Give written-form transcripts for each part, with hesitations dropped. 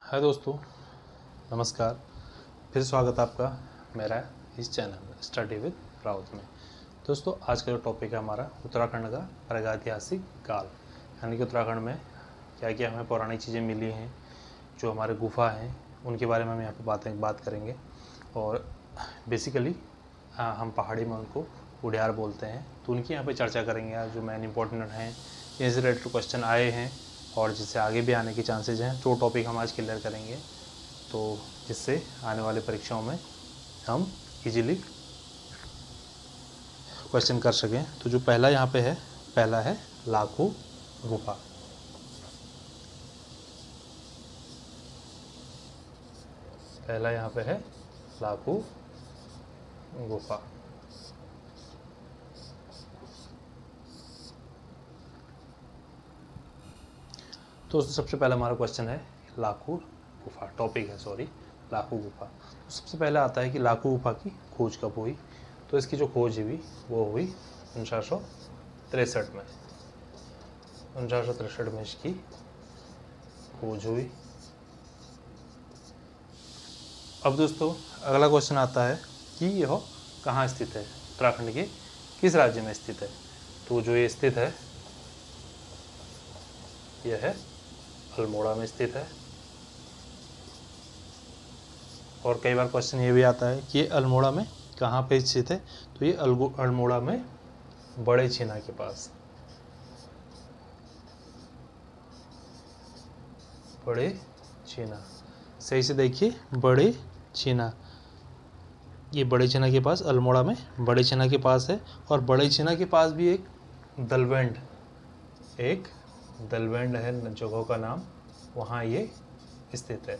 हाय दोस्तों, नमस्कार। फिर स्वागत आपका मेरा इस चैनल स्टडी विद राउत में। दोस्तों, आज का जो टॉपिक है हमारा उत्तराखंड का प्रागैतिहासिक काल, यानी कि उत्तराखंड में क्या क्या हमें पौराणिक चीज़ें मिली हैं, जो हमारे गुफा हैं उनके बारे में हम यहाँ पे बात करेंगे। और बेसिकली हम पहाड़ी में उनको उड़ियार बोलते हैं, तो उनकी यहाँ पे चर्चा करेंगे आज, जो मेन इंपॉर्टेंट हैं, इनसे रिलेटेड क्वेश्चन आए हैं और जिससे आगे भी आने के चांसेज हैं। जो टॉपिक हम आज क्लियर करेंगे, तो जिससे आने वाले परीक्षाओं में हम इजीली क्वेश्चन कर सकें। तो जो पहला यहाँ पे है, पहला है लाखू गुफा। पहला यहाँ पे है लाखू गुफा। तो सबसे पहला हमारा क्वेश्चन है लाखू गुफा, टॉपिक है सॉरी, लाखू गुफा। तो सबसे पहले आता है कि लाखू गुफा की खोज कब हुई। तो इसकी जो खोज हुई वो हुई 1963 में। 1963 में इसकी खोज हुई। अब दोस्तों, अगला क्वेश्चन आता है कि यह कहाँ स्थित है, उत्तराखंड के किस राज्य में स्थित है। तो जो ये स्थित है यह है अल्मोड़ा में स्थित है। और कई बार क्वेश्चन ये भी आता है कि ये अल्मोड़ा में कहाँ पे स्थित है। तो ये अल्मोड़ा में बड़े छीना के पास, बड़े छीना, सही से देखिए, बड़े छीना, ये बड़े छीना के पास, अल्मोड़ा में बड़े छीना के पास है। और बड़े छीना के पास भी एक दलवेंड है जगह का नाम, वहाँ ये स्थित है।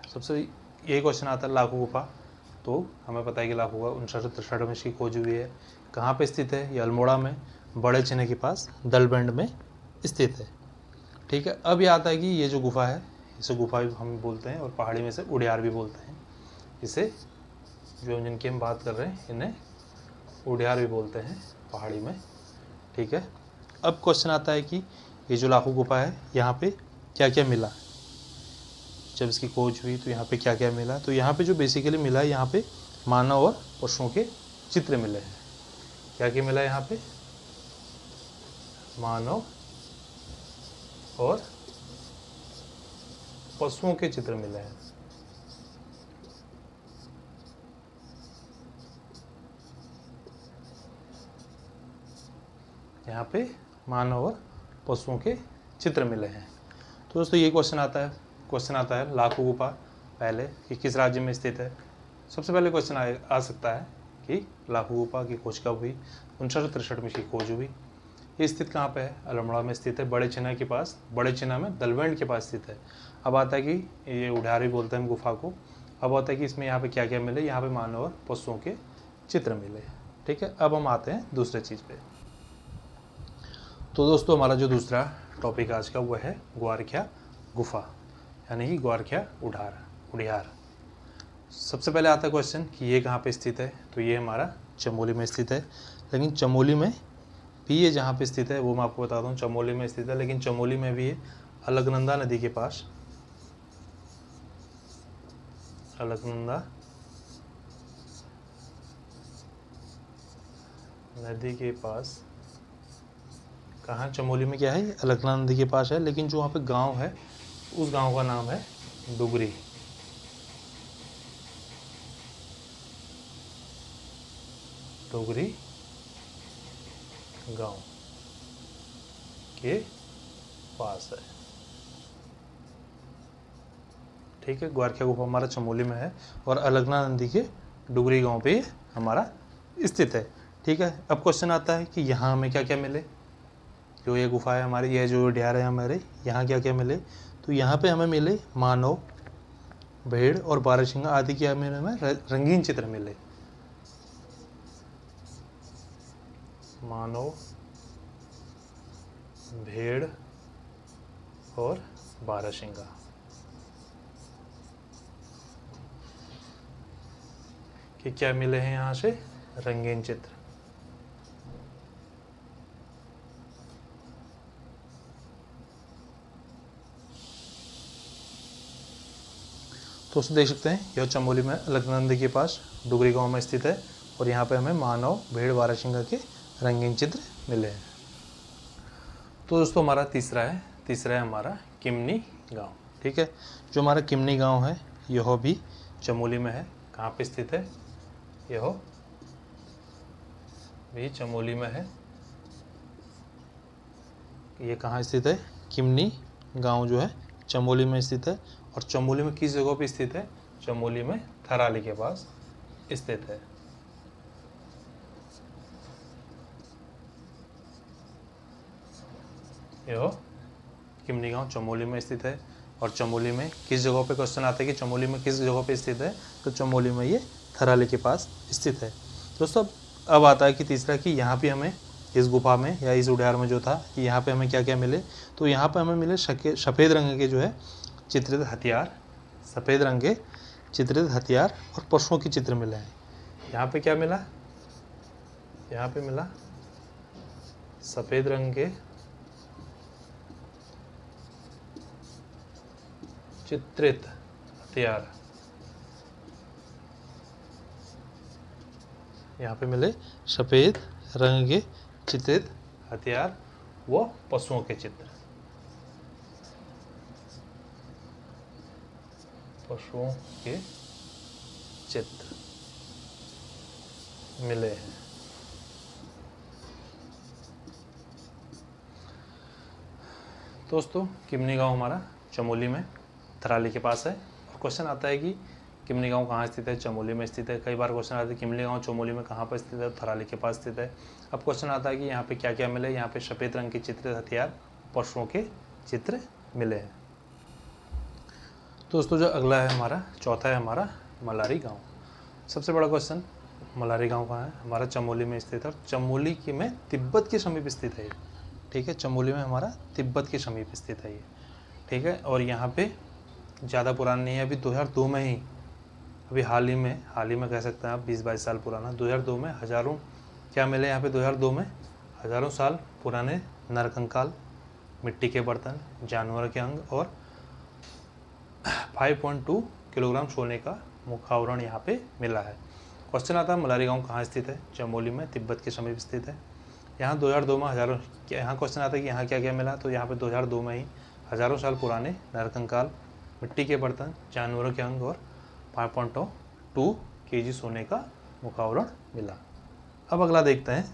सबसे यही क्वेश्चन आता है लाखू गुफा। तो हमें पता है कि लाखू गुफा 1963 में इसकी खोज हुई है। कहाँ पे स्थित है? ये अल्मोड़ा में बड़े छीने के पास दलबेंड में स्थित है। ठीक है। अब ये आता है कि ये जो गुफा है, इसे गुफा भी हम बोलते हैं और पहाड़ी में से उड़ियार भी बोलते हैं। इसे जो जिनकी हम बात कर रहे हैं इन्हें उड़ियार भी बोलते हैं पहाड़ी में। ठीक है। अब क्वेश्चन आता है कि ये जो लाखू गुफा है, यहाँ पे क्या क्या मिला जब इसकी खोज हुई, तो यहाँ पे क्या क्या मिला। तो यहाँ पे जो बेसिकली मिला है, यहाँ पे मानव और पशुओं के चित्र मिले हैं। क्या क्या मिला है यहाँ पे? मानव और पशुओं के चित्र मिले हैं। यहाँ पे मानव और पशुओं के चित्र मिले हैं। तो दोस्तों, ये क्वेश्चन आता है लाखू गुफा पहले कि किस राज्य में स्थित है। सबसे पहले क्वेश्चन आ सकता है कि लाखू गुफा की खोज कब हुई। 1963 में इसकी खोज हुई। ये स्थित कहाँ पे है? अल्मोड़ा में स्थित है, बड़े छीना के पास, बड़े छीना में दलवेंड के पास स्थित है। अब आता है कि ये उड़ियार भी बोलते हैं हम गुफा को। अब आता है कि इसमें यहाँ पे क्या क्या मिले। यहाँ पे मानव और पशुओं के चित्र मिले। ठीक है। अब हम आते हैं दूसरे चीज़ पे। तो दोस्तों, हमारा जो दूसरा टॉपिक आज का वो है ग्वारख्या गुफा, यानी कि ग्वारख्या उड़ियार। सबसे पहले आता है क्वेश्चन कि ये कहाँ पे स्थित है। तो ये हमारा चमोली में स्थित है। लेकिन चमोली में भी ये जहाँ पे स्थित है वो मैं आपको बताता हूँ, चमोली में स्थित है। लेकिन चमोली में भी ये अलकनंदा नदी के पास, अलकनंदा नदी के पास, कहाँ? चमोली में क्या है? अलकनंदा नदी के पास है। लेकिन जो वहाँ पे गांव है, उस गांव का नाम है डुगरी। डुगरी गांव के पास है। ठीक है। ग्वारख्या गुफा हमारा चमोली में है और अलकनंदा नदी के डुगरी गांव पे हमारा स्थित है। ठीक है। अब क्वेश्चन आता है कि यहाँ हमें क्या क्या मिले। जो ये गुफा है हमारी, ये जो ढियार है हमारे, यहाँ क्या क्या मिले। तो यहाँ पे हमें मिले मानव, भेड़ और बारहसिंगा आदि के हमें रंगीन चित्र मिले। मानव, भेड़ और बारहसिंगा कि क्या मिले हैं यहाँ से? रंगीन चित्र। तो उसको देख सकते हैं, यह चमोली में अलकनंदा नदी के पास डुगरी गांव में स्थित है और यहाँ पे हमें मानव, भेड़, बारहसिंगा के रंगीन चित्र मिले हैं। तो दोस्तों हमारा तीसरा है हमारा किमनी गांव। ठीक है, जो हमारा किमनी गांव है यह भी चमोली में है। कहाँ पे स्थित है? यह भी चमोली में है। ये कहाँ स्थित है? किमनी गांव जो है चमोली में स्थित है। और चमोली में किस जगह पे स्थित है? चमोली में थराली के पास स्थित है। यह किमनी गांव चमोली में स्थित है। और चमोली में किस जगह पे क्वेश्चन आता है कि चमोली में किस जगह पे स्थित है? तो चमोली में ये थराली के पास स्थित है। दोस्तों अब आता है कि तीसरा, कि यहाँ पे हमें इस गुफा में या इस उड़ियार में जो था कि यहाँ पे हमें क्या क्या मिले? तो यहाँ पे हमें मिले सफ़ेद रंग के जो है चित्रित हथियार, सफ़ेद रंग के चित्रित हथियार और पशुओं के चित्र मिले हैं। यहाँ पे क्या मिला? यहाँ पे मिला सफ़ेद रंग के चित्रित हथियार। यहाँ पे मिले सफ़ेद रंग के चित्रित हथियार व पशुओं के चित्र, पशुओं के चित्र मिले हैं। दोस्तों किमनी गांव हमारा चमोली में थराली के पास है। और क्वेश्चन आता है कि किमनी गांव कहाँ स्थित है? चमोली में स्थित है। कई बार क्वेश्चन आता है किमनी गांव चमोली में कहाँ पर स्थित है? थराली के पास स्थित है। अब क्वेश्चन आता है कि यहाँ पे क्या क्या मिले? यहाँ पे सफ़ेद रंग के चित्रित हथियार, पशुओं के चित्र मिले हैं। दोस्तों जो अगला है हमारा चौथा है हमारा मलारी गाँव। सबसे बड़ा क्वेश्चन, मलारी गाँव कहाँ है? हमारा चमोली में स्थित है। चमोली के में तिब्बत के समीप स्थित है। ठीक है, चमोली में हमारा तिब्बत के समीप स्थित है ये। ठीक है, और यहाँ पे ज़्यादा पुराना नहीं है, अभी 2002 में ही, अभी हाल ही में कह सकते हैं आप 20-22 साल पुराना। 2002 में हज़ारों क्या मिले यहाँ पे? 2002 में हज़ारों साल पुराने नरकंकाल, मिट्टी के बर्तन, जानवर के अंग और 5.2 किलोग्राम सोने का मुखावरण यहाँ पे मिला है। क्वेश्चन आता है मलारी गाँव कहाँ स्थित है? चमोली में तिब्बत के समीप स्थित है। यहाँ 2002 में हज़ारों, यहाँ क्वेश्चन आता है कि यहाँ क्या क्या मिला? तो यहाँ पे 2002 में ही हज़ारों साल पुराने नरकंकाल, मिट्टी के बर्तन, जानवरों के अंग और 5.2 kg सोने का मुखावरण मिला। अब अगला देखते हैं।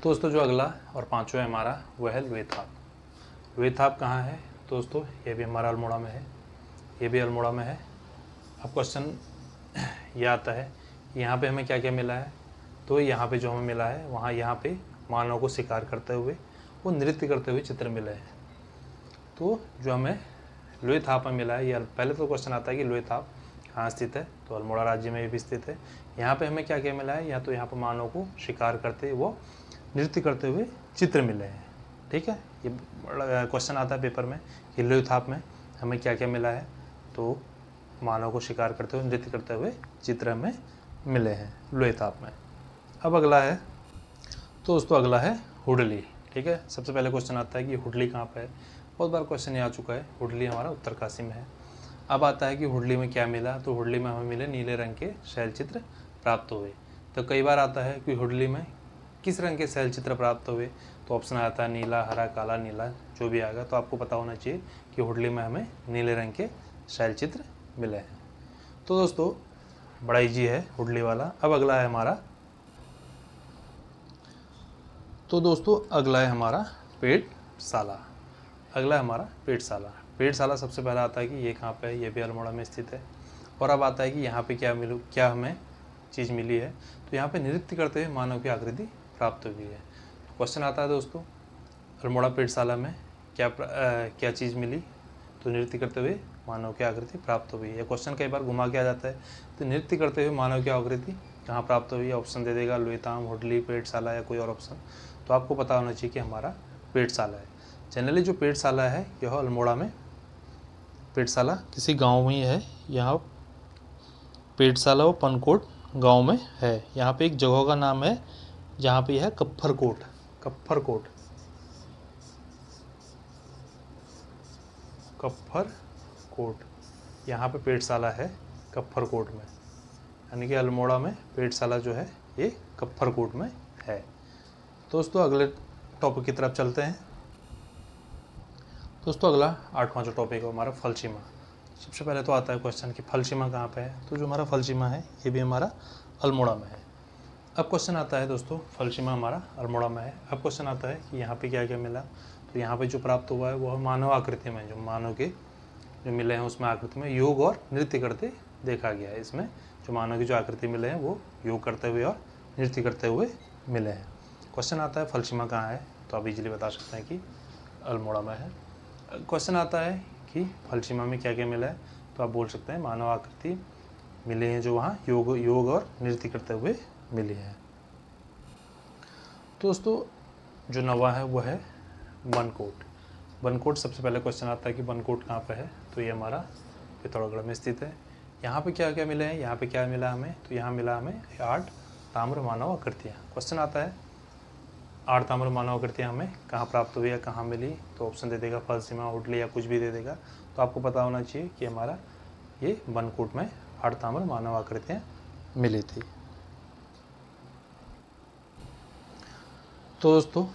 दोस्तों जो अगला और पांचवा है हमारा वह है लुएथाप। लुएथाप कहाँ है? दोस्तों ये भी हमारा अल्मोड़ा में है, ये भी अल्मोड़ा में है। अब क्वेश्चन ये आता है यहाँ पे हमें क्या क्या मिला है? तो यहाँ पे जो हमें मिला है वहाँ यहाँ पे मानव को शिकार करते हुए, वो नृत्य करते हुए चित्र मिले हैं। तो जो हमें लुएथाप में मिला है, ये पहले तो क्वेश्चन आता है कि लुएथाप कहाँ स्थित है? तो अल्मोड़ा राज्य में भी स्थित है। यहाँ पे हमें क्या क्या मिला है? या तो यहाँ पर मानव को शिकार करते, वो नृत्य करते हुए चित्र मिले हैं। ठीक है, ये क्वेश्चन आता है पेपर में कि लुएथाप में हमें क्या क्या मिला है? तो मानव को शिकार करते हुए, नृत्य करते हुए चित्र हमें मिले हैं लुएथाप में। अब अगला है, तो दोस्तों अगला है हुडली। ठीक है, सबसे पहले क्वेश्चन आता है कि हुडली कहाँ पे है? बहुत बार क्वेश्चन ये आ चुका है। हुडली हमारा उत्तरकाशी में है। अब आता है कि हुडली में क्या मिला? तो हुडली में हमें मिले नीले रंग के शैल चित्र प्राप्त हुए। तो कई बार आता है कि हुडली में किस रंग के शैल चित्र प्राप्त हुए? तो ऑप्शन आता है नीला, हरा, काला, नीला, जो भी आएगा। तो आपको पता होना चाहिए कि हुडली में हमें नीले रंग के शैल चित्र मिले हैं। तो दोस्तों बड़ा ईजी है हुडली वाला। अब अगला है हमारा, तो दोस्तों अगला है हमारा पेटशाला। अगला है हमारा पेटशाला। पेटशाला सबसे पहला आता है कि ये कहाँ पे है? ये भी अल्मोड़ा में स्थित है। और अब आता है कि यहाँ पे क्या हमें चीज़ मिली है? तो यहाँ पे नृत्य करते हुए मानव की आकृति प्राप्त हुई है। क्वेश्चन आता है दोस्तों अल्मोड़ा पेटशाला में क्या चीज़ मिली? तो नृत्य करते हुए मानव की आकृति प्राप्त हुई है। क्वेश्चन कई बार घुमा के आ जाता है। तो नृत्य करते हुए मानव की आकृति कहाँ प्राप्त हुई है? ऑप्शन दे देगा लुएथाप, हुडली, पेटशाला या कोई और ऑप्शन। तो आपको पता होना चाहिए कि हमारा पेटशाला है। जनरली जो पेटशाला है यह अल्मोड़ा में, पेटशाला किसी गांव में ही है। यहाँ पेटशाला वो पनकोट गांव में है। यहाँ पे एक जगह का नाम है जहाँ पे है कप्फरकोट। कप्फरकोट, कप्फरकोट यहाँ पे पेटशाला है कप्फरकोट में, यानी कि अल्मोड़ा में पेटशाला जो है ये कप्फरकोट में है। दोस्तों अगले टॉपिक की तरफ चलते हैं। दोस्तों अगला 8वां जो टॉपिक है हमारा फलसीमा। सबसे पहले तो आता है क्वेश्चन कि फलसीमा कहाँ पे है। तो जो हमारा फलसीमा है ये भी हमारा अल्मोड़ा में है। अब क्वेश्चन आता है दोस्तों फलसीमा हमारा अल्मोड़ा में है। अब क्वेश्चन आता है कि यहाँ पे क्या क्या मिला। तो यहाँ पे जो प्राप्त हुआ है वो मानव आकृति में, जो मानव के जो मिले हैं उसमें आकृति में योग और नृत्य करते देखा गया है। इसमें जो मानव की जो आकृति मिले हैं वो योग करते हुए और नृत्य करते हुए मिले हैं। क्वेश्चन आता है फलसीमा कहाँ है। तो आप इजीली बता सकते हैं कि अल्मोड़ा में है। क्वेश्चन आता है कि फलसीमा में क्या क्या मिला है। तो आप बोल सकते हैं मानव आकृति मिले हैं जो वहाँ योग और नृत्य करते हुए मिली है। दोस्तों जो नवा है वो है बनकोट। बनकोट सबसे पहले क्वेश्चन आता है कि बनकोट कहाँ पे है। तो ये हमारा पिथौरागढ़ में स्थित है। यहाँ पे क्या क्या मिले हैं, यहाँ पे क्या मिला हमें। तो यहाँ मिला हमें 8 ताम्र मानव आकृतियाँ। क्वेश्चन आता है 8 ताम्र मानव आकृतियाँ हमें कहाँ प्राप्त हुई या कहाँ मिली। तो ऑप्शन दे देगा फलसीमा, हुडली या कुछ भी दे देगा। तो आपको पता होना चाहिए कि हमारा ये बनकोट में 8 ताम्र मानव आकृतियाँ मिली थी। तो दोस्तों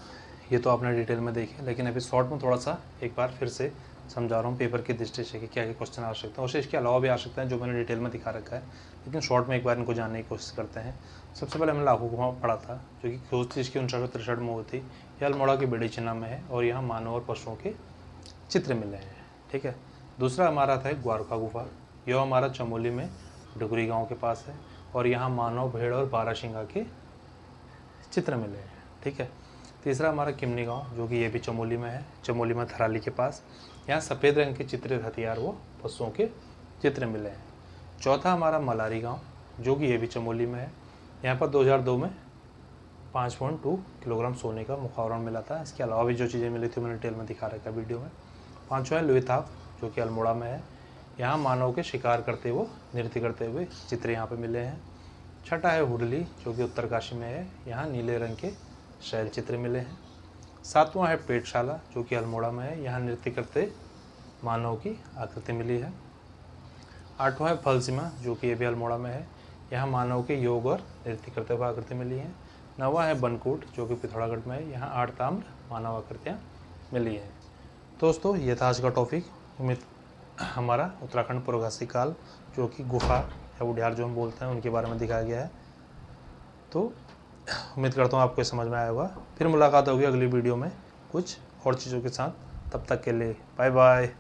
ये तो आपने डिटेल में देखे, लेकिन अभी शॉर्ट में थोड़ा सा एक बार फिर से समझा रहा हूँ पेपर की दृष्टि से कि क्या क्या क्वेश्चन आ सकते हैं और इसके अलावा भी आ सकते हैं जो मैंने डिटेल में दिखा रखा है, लेकिन शॉर्ट में एक बार इनको जानने की कोशिश करते हैं। सबसे पहले हमने लाखों गुफा पढ़ा था जो कि खोज 30 की 59-63 में हुई थी। यह अल्मोड़ा की बेड़ी चिन्ह में है और यहाँ मानव और पशुओं के चित्र मिले हैं। ठीक है। दूसरा हमारा था ग्वारखा गुफा। यह हमारा चमोली में डुगरी गाँव के पास है और यहाँ मानव, भेड़ और बारहसिंगा के चित्र मिले हैं। ठीक है। तीसरा हमारा किमनी गांव जो कि ये भी चमोली में है, चमोली में थराली के पास। यहाँ सफ़ेद रंग के चित्रित हथियार वो पशुओं के चित्र मिले हैं। चौथा हमारा मलारी गांव जो कि ये भी चमोली में है। यहाँ पर 2002 में 5.2 किलोग्राम सोने का मुखौरण मिला था। इसके अलावा भी जो चीज़ें मिली थी मैंने डिटेल में दिखा रखा है वीडियो में। पाँचवा है लुईथाप जो कि अल्मोड़ा में है। यहाँ मानव के शिकार करते हुए, नृत्य करते हुए चित्र यहाँ पर मिले हैं। छठा है हुडली जो कि उत्तरकाशी में है। यहाँ नीले रंग के शैल चित्र मिले हैं। सातवां है पेटशाला जो कि अल्मोड़ा में है। यहाँ नृत्य करते मानव की आकृति मिली है। आठवां है फलसीमा जो कि ये भी अल्मोड़ा में है। यहाँ मानव के योग और नृत्य करते हुए आकृति मिली है। नवा है बनकोट जो कि पिथौरागढ़ में है। यहाँ 8 ताम्र मानव आकृतियाँ मिली हैं। दोस्तों ये था आज का टॉपिक। उम्मीद हमारा उत्तराखंड पूर्वघासी काल जो कि गुफा या उडियार जो हम बोलते हैं उनके बारे में दिखाया गया है। तो उम्मीद करता हूँ आपको समझ में आया होगा। फिर मुलाकात होगी अगली वीडियो में कुछ और चीज़ों के साथ। तब तक के लिए बाय बाय।